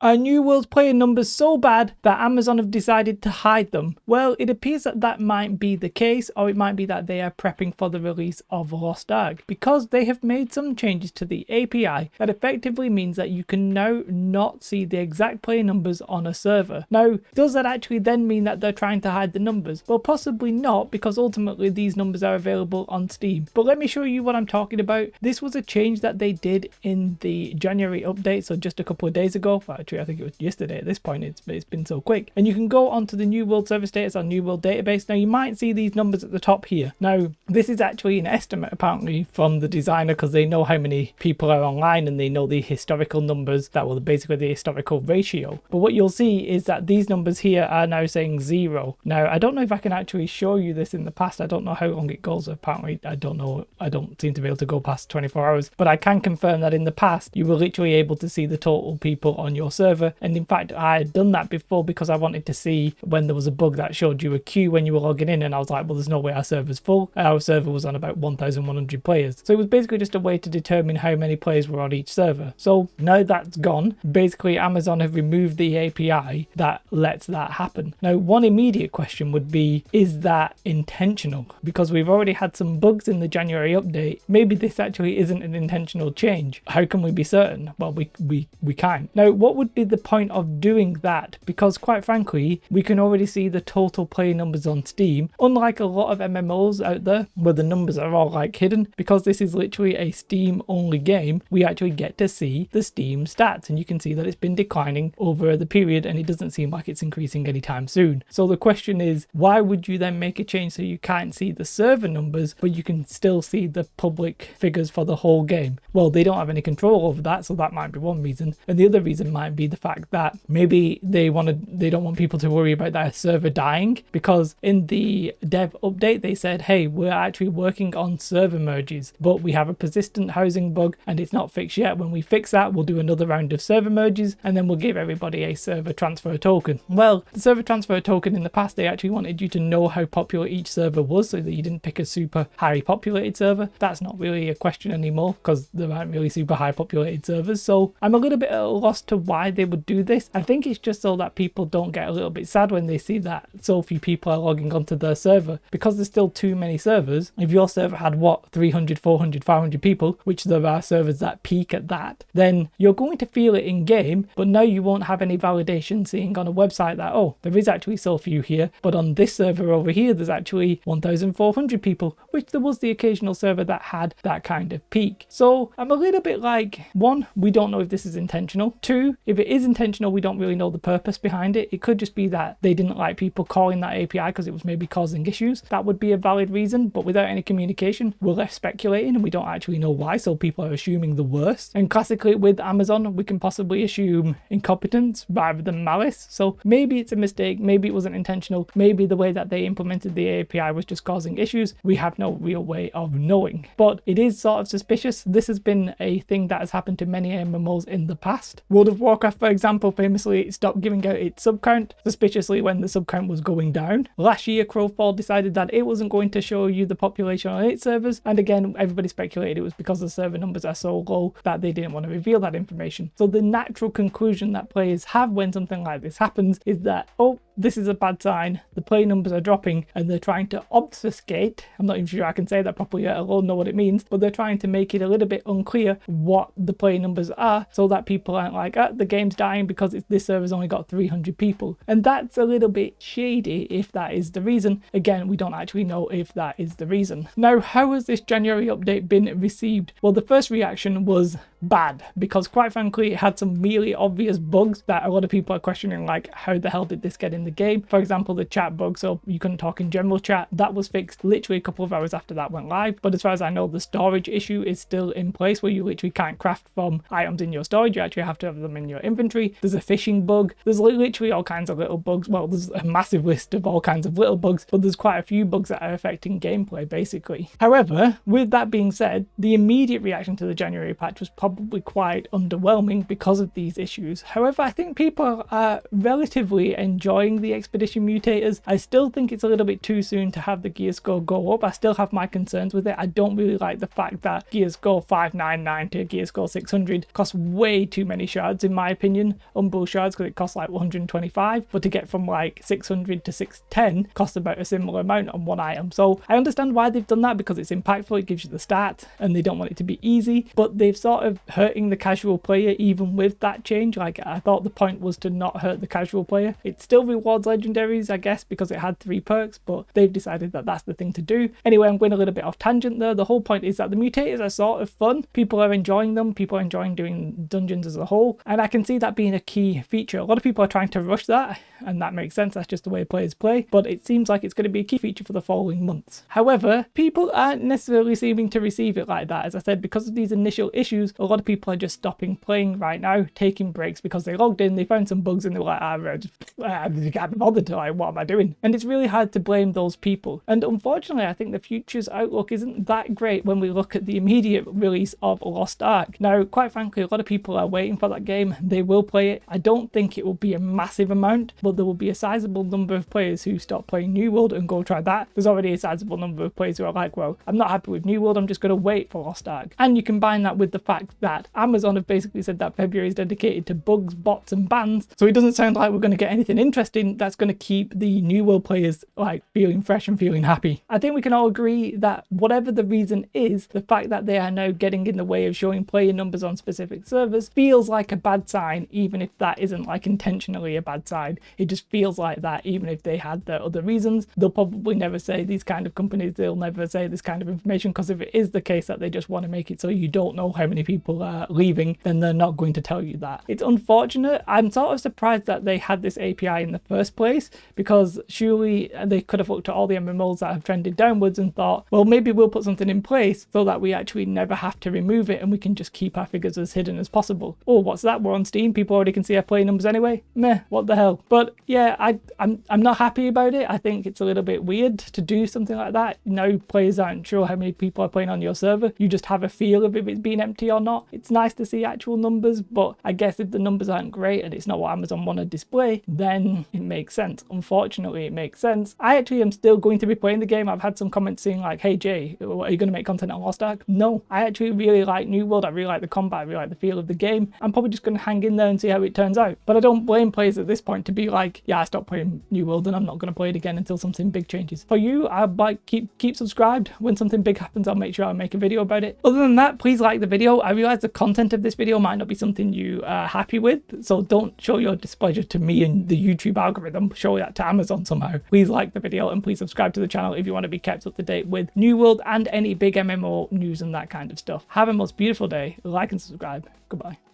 Are New World's player numbers so bad that Amazon have decided to hide them? Well, it appears that that might be the case, or it might be that they are prepping for the release of Lost Ark, because they have made some changes to the API that effectively means that you can now not see the exact player numbers on a server. Now, does that actually then mean that they're trying to hide the numbers? Well, possibly not, because ultimately these numbers are available on Steam. But let me show you what I'm talking about. This was a change that they did in the January update, so just a couple of days ago. Actually, I think it was yesterday at this point. It's been so quick. And you can go onto the New World server status on New World database. Now, you might see these numbers at the top here. Now, this is actually an estimate apparently from the designer, because they know how many people are online and they know the historical numbers that were basically the historical ratio. But what you'll see is that these numbers here are now saying 0. Now, I don't know if I can actually show you this in the past. I don't know how long it goes. Apparently, I don't know. I don't seem to be able to go past 24 hours. But I can confirm that in the past, you were literally able to see the total people on your server. And in fact, I had done that before because I wanted to see when there was a bug that showed you a queue when you were logging in, and I was like, well, there's no way our server's full. Our server was on about 1,100 players. So it was basically just a way to determine how many players were on each server. So now that's gone. Basically, Amazon have removed the API that lets that happen. Now, one immediate question would be, is that intentional? Because we've already had some bugs in the January update. Maybe this actually isn't an intentional change. How can we be certain? Well, we can't. Now, what would be the point of doing that? Because quite frankly, we can already see the total player numbers on Steam, unlike a lot of MMOs out there where the numbers are all like hidden. Because this is literally a Steam only game, we actually get to see the Steam stats, and you can see that it's been declining over the period, and it doesn't seem like it's increasing anytime soon. So the question is, why would you then make a change so you can't see the server numbers but you can still see the public figures for the whole game? Well, they don't have any control over that, so that might be one reason. And the other reason might be the fact that maybe they don't want people to worry about their server dying, because in the dev update they said, hey, we're actually working on server merges, but we have a persistent housing bug and it's not fixed yet. When we fix that, we'll do another round of server merges and then we'll give everybody a server transfer token. Well, the server transfer token in the past, they actually wanted you to know how popular each server was so that you didn't pick a super highly populated server. That's not really a question anymore because there aren't really super high populated servers. So I'm a little bit at a loss to why they would do this. I think it's just so that people don't get a little bit sad when they see that so few people are logging onto their server, because there's still too many servers. If your server had 300, 400, 500 people, which there are servers that peak at that, then you're going to feel it in game, but now you won't have any validation seeing on a website that, oh, there is actually so few here, but on this server over here there's actually 1,400 people, which there was the occasional server that had that kind of peak. So I'm a little bit like, one, we don't know if this is intentional. Two, if it is intentional, we don't really know the purpose behind it. It could just be that they didn't like people calling that API because it was maybe causing issues. That would be a valid reason, but without any communication, we're left speculating and we don't actually know why, so people are assuming the worst. And classically with Amazon, we can possibly assume incompetence rather than malice. So maybe it's a mistake, maybe it wasn't intentional, maybe the way that they implemented the API was just causing issues. We have no real way of knowing, but it is sort of suspicious. This has been a thing that has happened to many MMOs in the past. World of Warcraft, for example, famously stopped giving out its sub count suspiciously when the sub count was going down. Last year, Crowfall decided that it wasn't going to show you the population on its servers, and again, everybody speculated it was because the server numbers are so low that they didn't want to reveal that information. So the natural conclusion that players have when something like this happens is that, oh, this is a bad sign, the play numbers are dropping, and they're trying to obfuscate, I'm not even sure I can say that properly, let alone know what it means, but they're trying to make it a little bit unclear what the play numbers are so that people aren't like, the game's dying because this server's only got 300 people. And that's a little bit shady if that is the reason. Again, we don't actually know if that is the reason. Now, how has this January update been received? Well, the first reaction was bad, because quite frankly, it had some really obvious bugs that a lot of people are questioning, like, how the hell did this get in the game? For example, the chat bug, so you couldn't talk in general chat. That was fixed literally a couple of hours after that went live, but as far as I know, the storage issue is still in place where you literally can't craft from items in your storage. You actually have to have them in your inventory. There's a phishing bug. There's literally all kinds of little bugs. Well, there's a massive list of all kinds of little bugs, but there's quite a few bugs that are affecting gameplay basically. However, with that being said, the immediate reaction to the January patch was probably probably quite underwhelming because of these issues. However, I think people are relatively enjoying the Expedition Mutators. I still think it's a little bit too soon to have the gear score go up. I still have my concerns with it. I don't really like the fact that gear score 599 to gear score 600 costs way too many shards in my opinion, Umbral shards, because it costs like 125, but to get from like 600 to 610 costs about a similar amount on one item. So I understand why they've done that, because it's impactful, it gives you the stat, and they don't want it to be easy, but they've sort of hurting the casual player even with that change. Like, I thought the point was to not hurt the casual player. It still rewards legendaries, I guess, because it had 3 perks, but they've decided that that's the thing to do. Anyway, I'm going a little bit off tangent there. The whole point is that the mutators are sort of fun. People are enjoying them. People are enjoying doing dungeons as a whole, and I can see that being a key feature. A lot of people are trying to rush that, and that makes sense. That's just the way players play, but it seems like it's going to be a key feature for the following months. However, people aren't necessarily seeming to receive it like that. As I said, because of these initial issues, a lot of people are just stopping playing right now, taking breaks because they logged in, they found some bugs, and they're like, I can't be bothered to, like, what am I doing? And it's really hard to blame those people. And unfortunately, I think the future's outlook isn't that great when we look at the immediate release of Lost Ark. Now, quite frankly, a lot of people are waiting for that game. They will play it. I don't think it will be a massive amount, but there will be a sizable number of players who stop playing New World and go try that. There's already a sizable number of players who are like, well, I'm not happy with New World, I'm just going to wait for Lost Ark. And you combine that with the fact that Amazon have basically said that February is dedicated to bugs, bots, and bans, so it doesn't sound like we're going to get anything interesting that's going to keep the New World players like feeling fresh and feeling happy. I think we can all agree that whatever the reason is, the fact that they are now getting in the way of showing player numbers on specific servers feels like a bad sign, even if that isn't like intentionally a bad sign. It just feels like that. Even if they had their other reasons, they'll probably never say these kind of companies, they'll never say this kind of information, because if it is the case that they just want to make it so you don't know how many people are leaving, then they're not going to tell you that. It's unfortunate. I'm sort of surprised that they had this API in the first place, because surely they could have looked at all the MMOs that have trended downwards and thought, well, maybe we'll put something in place so that we actually never have to remove it and we can just keep our figures as hidden as possible. Oh, what's that? We're on Steam. People already can see our play numbers anyway. Meh, what the hell? But yeah, I'm not happy about it. I think it's a little bit weird to do something like that. Now players aren't sure how many people are playing on your server. You just have a feel of if it's being empty or not. It's nice to see actual numbers, but I guess if the numbers aren't great and it's not what Amazon want to display, then it makes sense. Unfortunately, it makes sense. I actually am still going to be playing the game. I've had some comments saying like, hey Jay, are you going to make content on Lost Ark? No, I actually really like New World. I really like the combat. I really like the feel of the game. I'm probably just going to hang in there and see how it turns out. But I don't blame players at this point to be like, yeah, I stopped playing New World and I'm not going to play it again until something big changes. For you, I'd like keep subscribed. When something big happens, I'll make sure I make a video about it. Other than that, please like the video. I realize the content of this video might not be something you are happy with, so don't show your displeasure to me and the YouTube algorithm. Show that to Amazon somehow. Please like the video and please subscribe to the channel if you want to be kept up to date with New World and any big MMO news and that kind of stuff. Have a most beautiful day. Like and subscribe. Goodbye.